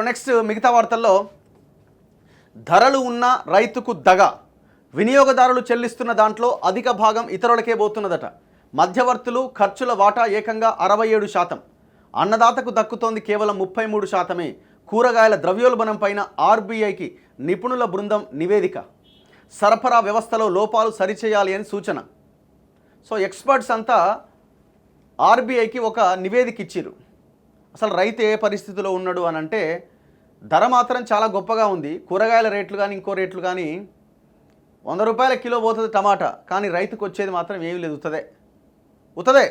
Next మిగతా వార్తల్లో ధరలు ఉన్న రైతుకు దగ, వినియోగదారులు చెల్లిస్తున్న దాంట్లో అధిక భాగం ఇతరులకే పోతున్నదట. మధ్యవర్తులు ఖర్చుల వాటా ఏకంగా 67%, అన్నదాతకు దక్కుతోంది కేవలం 33%. కూరగాయల ద్రవ్యోల్బణం పైన ఆర్బీఐకి నిపుణుల బృందం నివేదిక. సరఫరా వ్యవస్థలో లోపాలు సరిచేయాలి అని సూచన. సో ఎక్స్పర్ట్స్ అంతా ఆర్బీఐకి ఒక నివేదిక ఇచ్చిరు. అసలు రైతు ఏ పరిస్థితిలో ఉన్నాడు అని అంటే, ధర మాత్రం చాలా గొప్పగా ఉంది. కూరగాయల రేట్లు కానీ ఇంకో రేట్లు కానీ 100 రూపాయల కిలో పోతుంది టమాటా, కానీ రైతుకు వచ్చేది మాత్రం ఏమీ లేదు, ఉతదే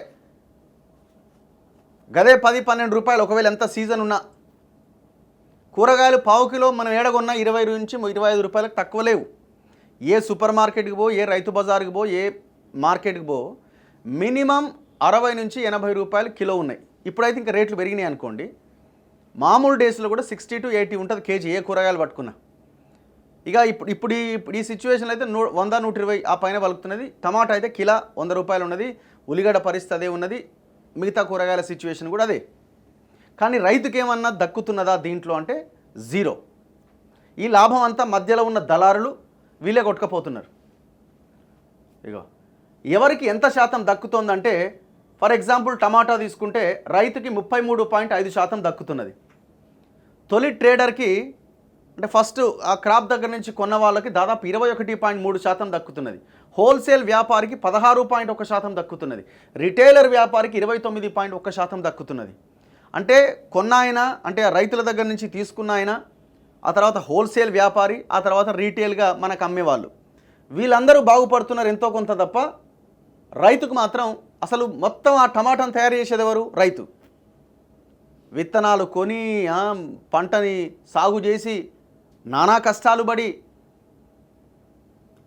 గదే 10-12 రూపాయలు. ఒకవేళ ఎంత సీజన్ ఉన్నా కూరగాయలు పావు కిలో మనం ఏడగొన్నా 20 నుంచి 25 రూపాయలకు తక్కువ లేవు. ఏ సూపర్ మార్కెట్కి పో, ఏ రైతు బజార్కి పో, ఏ మార్కెట్కి పో, మినిమం 60 నుంచి 80 రూపాయలు కిలో ఉన్నాయి. ఇప్పుడైతే ఇంకా రేట్లు పెరిగినాయి అనుకోండి. మామూలు డేస్లో కూడా 60 to 80 ఉంటుంది కేజీ ఏ కూరగాయలు పట్టుకున్నా. ఇక ఇప్పుడు ఈ సిచ్యువేషన్లో అయితే 100-120 ఆ పైన పలుకుతున్నది. టమాటా అయితే కిలో 100 రూపాయలు ఉన్నది. ఉల్లిగడ్డ పరిస్థితి అదే ఉన్నది. మిగతా కూరగాయల సిచ్యువేషన్ కూడా అదే. కానీ రైతుకి ఏమన్నా దక్కుతున్నదా దీంట్లో అంటే జీరో. ఈ లాభం అంతా మధ్యలో ఉన్న దళారులు వీళ్ళే కొట్టుకపోతున్నారు. ఇగో ఎవరికి ఎంత శాతం దక్కుతోందంటే, ఫర్ ఎగ్జాంపుల్ టమాటా తీసుకుంటే రైతుకి 33.5% దక్కుతున్నది. తొలి ట్రేడర్కి అంటే ఫస్ట్ ఆ క్రాప్ దగ్గర నుంచి కొన్న వాళ్ళకి దాదాపు 21.3% దక్కుతున్నది. హోల్సేల్ వ్యాపారికి 16.1% దక్కుతున్నది. రిటైలర్ వ్యాపారికి 29.1% దక్కుతున్నది. అంటే కొన్న ఆయన అంటే రైతుల దగ్గర నుంచి తీసుకున్న ఆయన, ఆ తర్వాత హోల్సేల్ వ్యాపారి, ఆ తర్వాత రీటైల్గా మనకు అమ్మేవాళ్ళు, వీళ్ళందరూ బాగుపడుతున్నారు ఎంతో కొంత తప్ప, రైతుకు మాత్రం అసలు మొత్తం ఆ టమాటాను తయారు చేసేది ఎవరు? రైతు. విత్తనాలు కొని పంటని సాగు చేసి నానా కష్టాలు పడి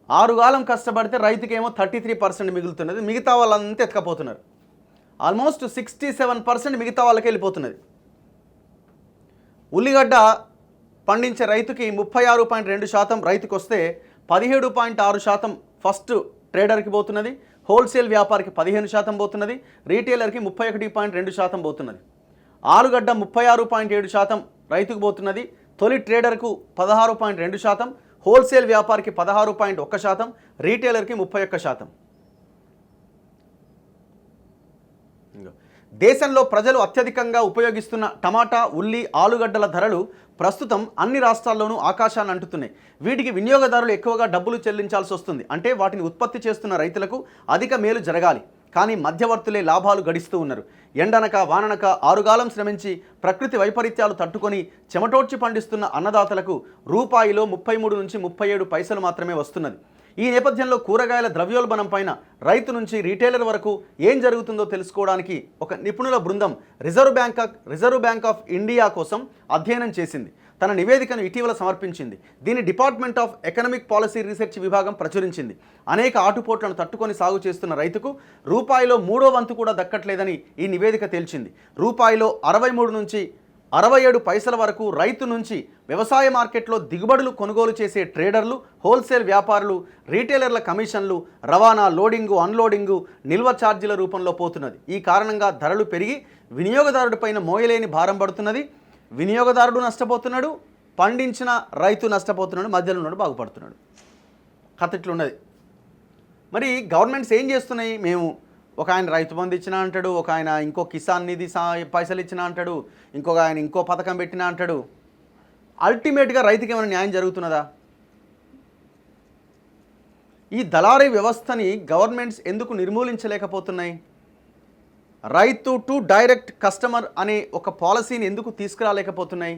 6 కాలం కష్టపడితే రైతుకేమో 33% మిగులుతున్నది. మిగతా వాళ్ళంతా ఎత్తుకపోతున్నారు. ఆల్మోస్ట్ 67% మిగతా వాళ్ళకి వెళ్ళిపోతున్నది. ఉల్లిగడ్డ పండించే రైతుకి 36.2% రైతుకు వస్తే 17.6% ఫస్ట్ ట్రేడర్కి పోతున్నది. హోల్సేల్ వ్యాపారికి 15% పోతున్నది. రీటైలర్కి 31.2% పోతున్నది. ఆలుగడ్డ 36.7% రైతుకు పోతున్నది. తొలి ట్రేడర్కు 16.2%, హోల్సేల్ వ్యాపారికి 16.1%, రీటైలర్కి 31%. దేశంలో ప్రజలు అత్యధికంగా ఉపయోగిస్తున్న టమాటా, ఉల్లి, ఆలుగడ్డల ధరలు ప్రస్తుతం అన్ని రాష్ట్రాల్లోనూ ఆకాశాన్ని అంటుతున్నాయి. వీటికి వినియోగదారులు ఎక్కువగా డబ్బులు చెల్లించాల్సి వస్తుంది. అంటే వాటిని ఉత్పత్తి చేస్తున్న రైతులకు అధిక మేలు జరగాలి, కానీ మధ్యవర్తులే లాభాలు గడిస్తూ ఉన్నారు. ఎండనక వాననక 6 కాలం శ్రమించి ప్రకృతి వైపరీత్యాలు తట్టుకొని చెమటోడ్చి పండిస్తున్న అన్నదాతలకు రూపాయిలో 33 నుంచి 37 పైసలు మాత్రమే వస్తున్నది. ఈ నేపథ్యంలో కూరగాయల ద్రవ్యోల్బణం పైన రైతు నుంచి రీటైలర్ వరకు ఏం జరుగుతుందో తెలుసుకోవడానికి ఒక నిపుణుల బృందం రిజర్వ్ బ్యాంక్ ఆఫ్ ఇండియా కోసం అధ్యయనం చేసింది. తన నివేదికను ఇటీవల సమర్పించింది. దీని department of economic policy research విభాగం ప్రచురించింది. అనేక ఆటుపోట్లను తట్టుకొని సాగు చేస్తున్న రైతుకు రూపాయిలో 3వ వంతు కూడా దక్కట్లేదని ఈ నివేదిక తేల్చింది. రూపాయిలో 63 నుంచి 67 పైసల వరకు రైతు నుంచి వ్యవసాయ మార్కెట్లో దిగుబడులు కొనుగోలు చేసే ట్రేడర్లు, హోల్సేల్ వ్యాపారులు, రీటైలర్ల కమిషన్లు, రవాణా, లోడింగు, అన్లోడింగు, నిల్వ ఛార్జీల రూపంలో పోతున్నది. ఈ కారణంగా ధరలు పెరిగి వినియోగదారుడిపైన మోయలేని భారం పడుతున్నది. వినియోగదారుడు నష్టపోతున్నాడు, పండించిన రైతు నష్టపోతున్నాడు, మధ్యలో ఉన్నాడు బాగుపడుతున్నాడు. కథ ఇట్లున్నది. మరి గవర్నమెంట్స్ ఏం చేస్తున్నాయి? మేము ఒక ఆయన రైతు బంధు ఇచ్చినా అంటాడు, ఒక ఆయన ఇంకో కిసాన్ నిధి పైసలు ఇచ్చినా అంటాడు, ఇంకొక ఆయన ఇంకో పథకం పెట్టినా అంటాడు. అల్టిమేట్గా రైతుకి ఏమైనా న్యాయం జరుగుతున్నదా? ఈ దళారీ వ్యవస్థని గవర్నమెంట్స్ ఎందుకు నిర్మూలించలేకపోతున్నాయి? రైతు టు డైరెక్ట్ కస్టమర్ అనే ఒక పాలసీని ఎందుకు తీసుకురాలేకపోతున్నాయి?